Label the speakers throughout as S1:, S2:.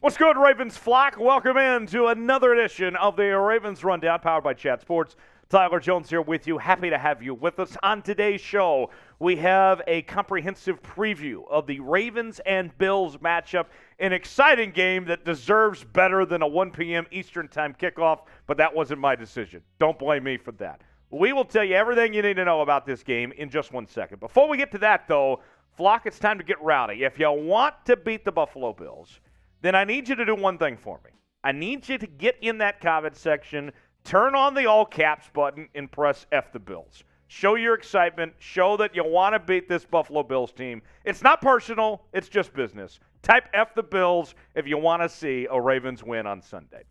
S1: What's good, Ravens flock? Welcome in to another edition of the Ravens Rundown, powered by Chat Sports. Tyler Jones here with you. Happy to have you with us. On today's show, we have a comprehensive preview of the Ravens and Bills matchup, an exciting game that deserves better than a 1 p.m. Eastern Time kickoff, but that wasn't my decision. Don't blame me for that. We will tell you everything you need to know about this game in just 1 second. Before we get to that, though, flock, it's time to get rowdy. If you want to beat the Buffalo Bills, then I need you to do one thing for me. I need you to get in that comment section, turn on the all caps button, and press F the Bills. Show your excitement. Show that you want to beat this Buffalo Bills team. It's not personal. It's just business. Type F the Bills if you want to see a Ravens win on Sunday.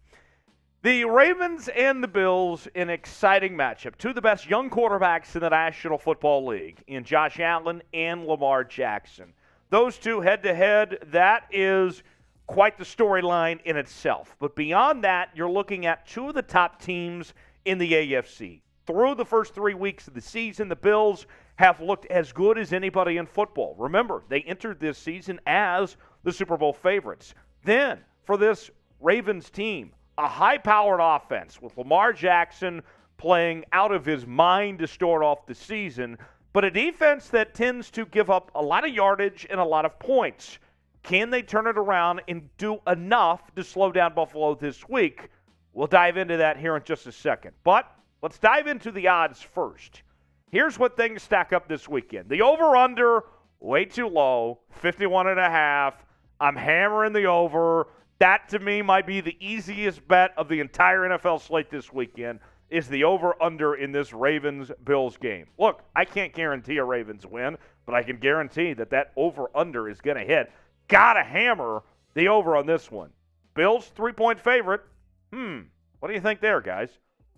S1: The Ravens and the Bills, an exciting matchup. Two of the best young quarterbacks in the National Football League in Josh Allen and Lamar Jackson. Those two head-to-head, that is quite the storyline in itself. But beyond that, you're looking at two of the top teams in the AFC. Through the first 3 weeks of the season, the Bills have looked as good as anybody in football. Remember, they entered this season as the Super Bowl favorites. Then, for this Ravens team, a high-powered offense with Lamar Jackson playing out of his mind to start off the season, but a defense that tends to give up a lot of yardage and a lot of points. Can they turn it around and do enough to slow down Buffalo this week? We'll dive into that here in just a second. But let's dive into the odds first. Here's what things stack up this weekend. The over-under, way too low, 51.5. I'm hammering the over. That, to me, might be the easiest bet of the entire NFL slate this weekend, is the over-under in this Ravens-Bills game. Look, I can't guarantee a Ravens win, but I can guarantee that over-under is going to hit. Gotta hammer the over on this one. Bills, 3-point favorite. What do you think there, guys?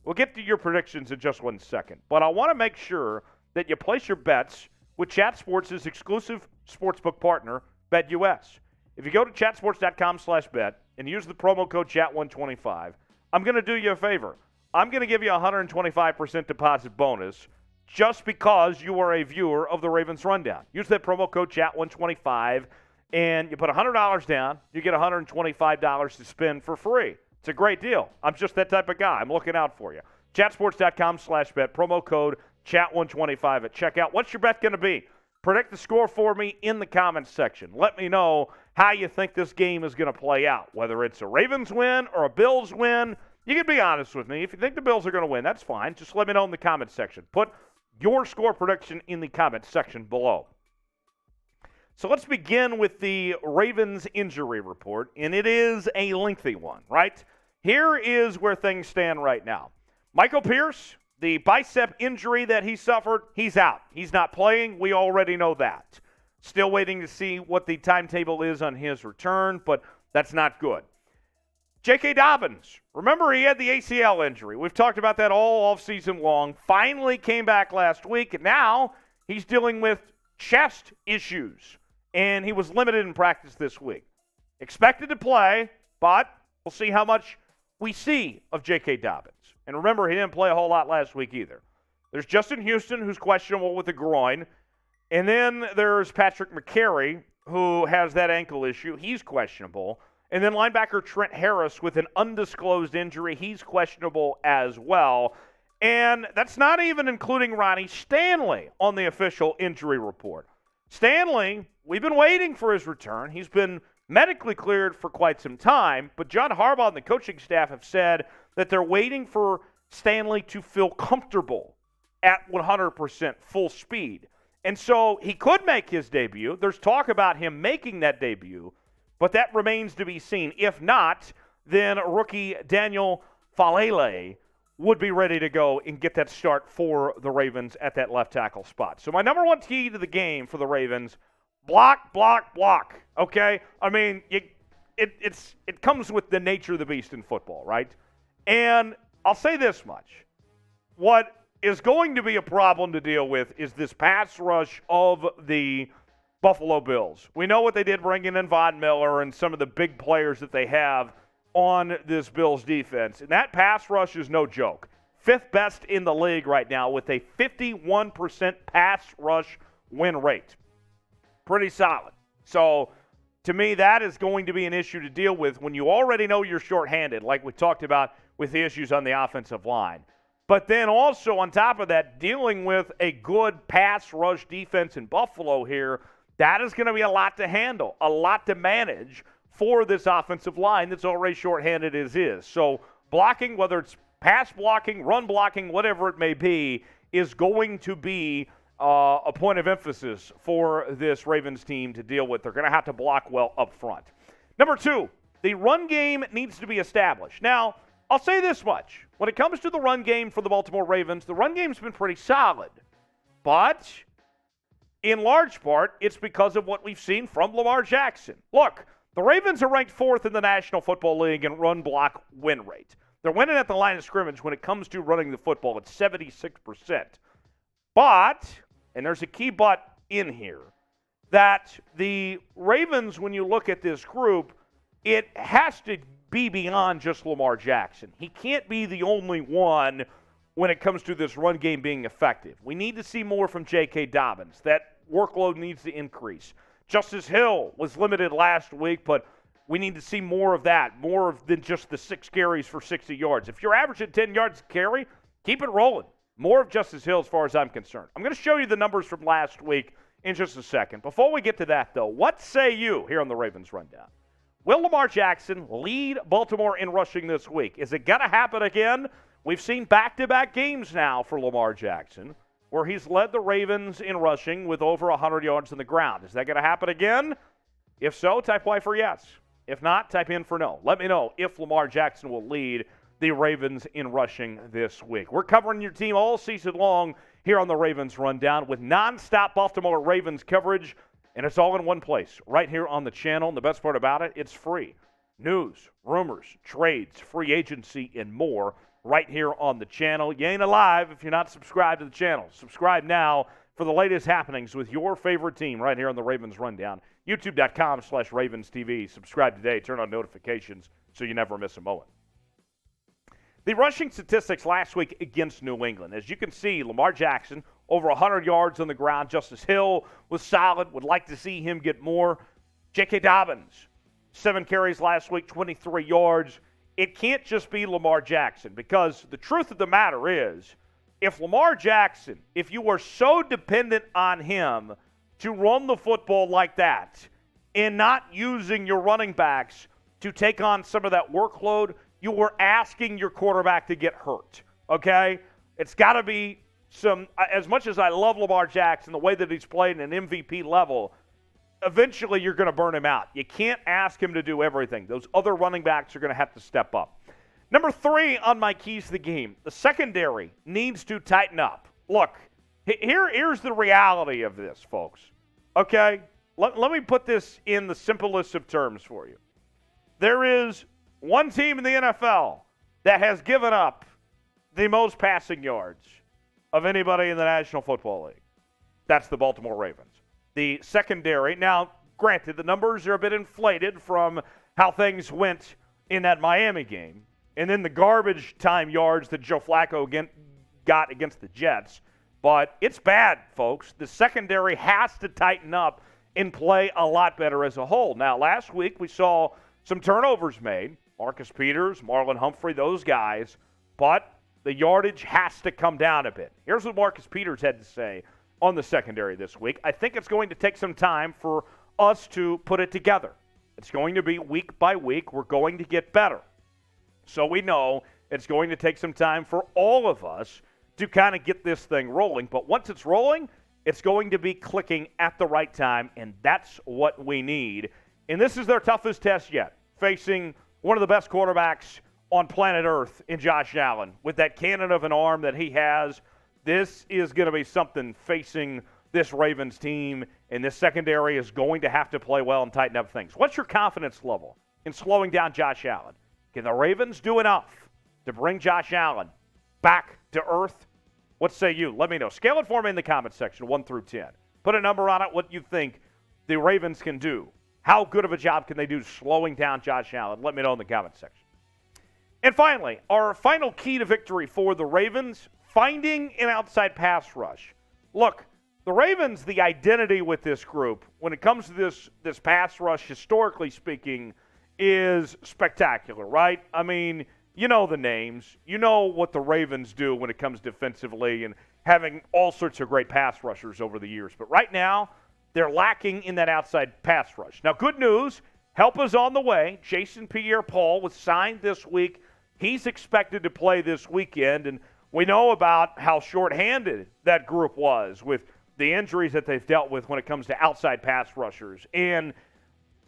S1: We'll get to your predictions in just 1 second. But I want to make sure that you place your bets with Chat Sports' exclusive sportsbook partner, BetUS. If you go to chatsports.com/bet and use the promo code CHAT125, I'm going to do you a favor. I'm going to give you a 125% deposit bonus just because you are a viewer of the Ravens Rundown. Use that promo code CHAT125. And you put $100 down, you get $125 to spend for free. It's a great deal. I'm just that type of guy. I'm looking out for you. Chatsports.com/bet, promo code chat125 at checkout. What's your bet going to be? Predict the score for me in the comments section. Let me know how you think this game is going to play out, whether it's a Ravens win or a Bills win. You can be honest with me. If you think the Bills are going to win, that's fine. Just let me know in the comments section. Put your score prediction in the comments section below. So let's begin with the Ravens injury report, and it is a lengthy one, right? Here is where things stand right now. Michael Pierce, the bicep injury that he suffered, he's out. He's not playing. We already know that. Still waiting to see what the timetable is on his return, but that's not good. J.K. Dobbins, remember he had the ACL injury. We've talked about that all offseason long. Finally came back last week, and now he's dealing with chest issues. And he was limited in practice this week. Expected to play, but we'll see how much we see of J.K. Dobbins. And remember, he didn't play a whole lot last week either. There's Justin Houston, who's questionable with a groin. And then there's Patrick Mekari, who has that ankle issue. He's questionable. And then linebacker Trent Harris with an undisclosed injury. He's questionable as well. And that's not even including Ronnie Stanley on the official injury report. Stanley, we've been waiting for his return. He's been medically cleared for quite some time, but John Harbaugh and the coaching staff have said that they're waiting for Stanley to feel comfortable at 100% full speed. And so he could make his debut. There's talk about him making that debut, but that remains to be seen. If not, then rookie Daniel Falele would be ready to go and get that start for the Ravens at that left tackle spot. So my number one key to the game for the Ravens, block, block, block, okay? I mean, it comes with the nature of the beast in football, right? And I'll say this much. What is going to be a problem to deal with is this pass rush of the Buffalo Bills. We know what they did bringing in Von Miller and some of the big players that they have on this Bills defense. And that pass rush is no joke. Fifth best in the league right now with a 51% pass rush win rate. Pretty solid. So To me, that is going to be an issue to deal with when you already know you're shorthanded, like we talked about with the issues on the offensive line. But then also on top of that, dealing with a good pass rush defense in Buffalo here, that is going to be a lot to handle, a lot to manage for this offensive line that's already shorthanded as is. So blocking, whether it's pass blocking, run blocking, whatever it may be, is going to be a point of emphasis for this Ravens team to deal with. They're going to have to block well up front. Number 2, the run game needs to be established. Now, I'll say this much. When it comes to the run game for the Baltimore Ravens, the run game's been pretty solid. But in large part, it's because of what we've seen from Lamar Jackson. Look, the Ravens are ranked 4th in the National Football League in run block win rate. They're winning at the line of scrimmage when it comes to running the football at 76%. But, and there's a key but in here, that the Ravens, when you look at this group, it has to be beyond just Lamar Jackson. He can't be the only one when it comes to this run game being effective. We need to see more from J.K. Dobbins. That workload needs to increase. Justice Hill was limited last week, but we need to see more of that, more than just the 6 carries for 60 yards. If you're averaging 10 yards a carry, keep it rolling. More of Justice Hill as far as I'm concerned. I'm going to show you the numbers from last week in just a second. Before we get to that, though, what say you here on the Ravens Rundown? Will Lamar Jackson lead Baltimore in rushing this week? Is it going to happen again? We've seen back-to-back games now for Lamar Jackson where he's led the Ravens in rushing with over 100 yards on the ground. Is that going to happen again? If so, type Y for yes. If not, type in for no. Let me know if Lamar Jackson will lead the Ravens in rushing this week. We're covering your team all season long here on the Ravens Rundown with nonstop Baltimore Ravens coverage, and it's all in one place, right here on the channel. And the best part about it, it's free. News, rumors, trades, free agency, and more right here on the channel. You ain't alive if you're not subscribed to the channel. Subscribe now for the latest happenings with your favorite team right here on the Ravens Rundown. YouTube.com/RavensTV. Subscribe today. Turn on notifications so you never miss a moment. The rushing statistics last week against New England. As you can see, Lamar Jackson, over 100 yards on the ground. Justice Hill was solid. Would like to see him get more. J.K. Dobbins, 7 carries last week, 23 yards. It can't just be Lamar Jackson, because the truth of the matter is, if Lamar Jackson, if you are so dependent on him to run the football like that and not using your running backs to take on some of that workload, you were asking your quarterback to get hurt, okay? It's got to be some, as much as I love Lamar Jackson, the way that he's played at an MVP level, eventually you're going to burn him out. You can't ask him to do everything. Those other running backs are going to have to step up. Number 3 on my keys to the game, the secondary needs to tighten up. Look, here's the reality of this, folks, okay? Let me put this in the simplest of terms for you. There is one team in the NFL that has given up the most passing yards of anybody in the National Football League. That's the Baltimore Ravens. The secondary, now, granted, the numbers are a bit inflated from how things went in that Miami game, and then the garbage time yards that Joe Flacco got against the Jets. But it's bad, folks. The secondary has to tighten up and play a lot better as a whole. Now, last week we saw some turnovers made. Marcus Peters, Marlon Humphrey, those guys. But the yardage has to come down a bit. Here's what Marcus Peters had to say on the secondary this week. I think it's going to take some time for us to put it together. It's going to be week by week. We're going to get better. So we know it's going to take some time for all of us to kind of get this thing rolling. But once it's rolling, it's going to be clicking at the right time, and that's what we need. And this is their toughest test yet, facing one of the best quarterbacks on planet Earth in Josh Allen. With that cannon of an arm that he has, this is going to be something facing this Ravens team, and this secondary is going to have to play well and tighten up things. What's your confidence level in slowing down Josh Allen? Can the Ravens do enough to bring Josh Allen back to earth? What say you? Let me know. Scale it for me in the comments section, 1 through 10. Put a number on it, what you think the Ravens can do. How good of a job can they do slowing down Josh Allen? Let me know in the comments section. And finally, our final key to victory for the Ravens, finding an outside pass rush. Look, the Ravens, the identity with this group, when it comes to this pass rush, historically speaking, is spectacular, right? I mean, you know the names. You know what the Ravens do when it comes defensively and having all sorts of great pass rushers over the years. But right now, they're lacking in that outside pass rush. Now, good news, help is on the way. Jason Pierre-Paul was signed this week. He's expected to play this weekend, and we know about how shorthanded that group was with the injuries that they've dealt with when it comes to outside pass rushers. And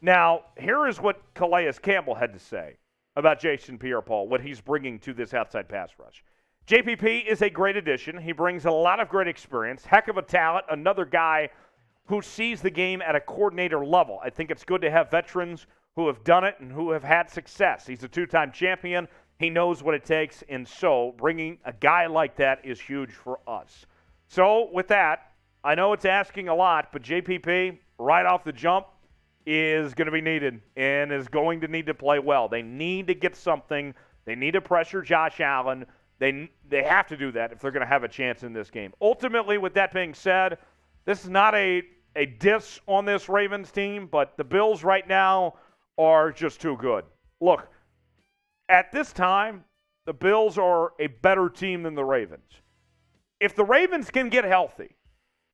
S1: now, here is what Calais Campbell had to say about Jason Pierre-Paul, what he's bringing to this outside pass rush. JPP is a great addition. He brings a lot of great experience, heck of a talent, another guy who sees the game at a coordinator level. I think it's good to have veterans who have done it and who have had success. He's a two-time champion. He knows what it takes, and so bringing a guy like that is huge for us. So with that, I know it's asking a lot, but JPP, right off the jump, is going to be needed and is going to need to play well. They need to get something. They need to pressure Josh Allen. They have to do that if they're going to have a chance in this game. Ultimately, with that being said, this is not a diss on this Ravens team, but the Bills right now are just too good. Look, at this time, the Bills are a better team than the Ravens. If the Ravens can get healthy,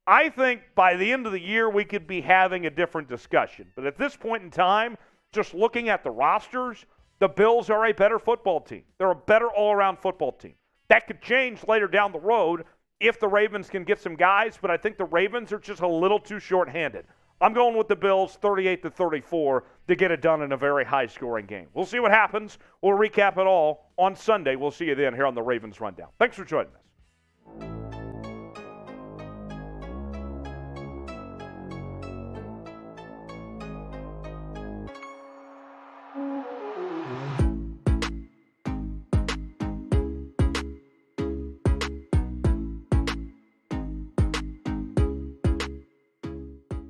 S1: I think by the end of the year we could be having a different discussion. But at this point in time, just looking at the rosters, the Bills are a better football team. They're a better all-around football team. That could change later down the road if the Ravens can get some guys, but I think the Ravens are just a little too short-handed. I'm going with the Bills 38-34 to get it done in a very high-scoring game. We'll see what happens. We'll recap it all on Sunday. We'll see you then here on the Ravens Rundown. Thanks for joining us.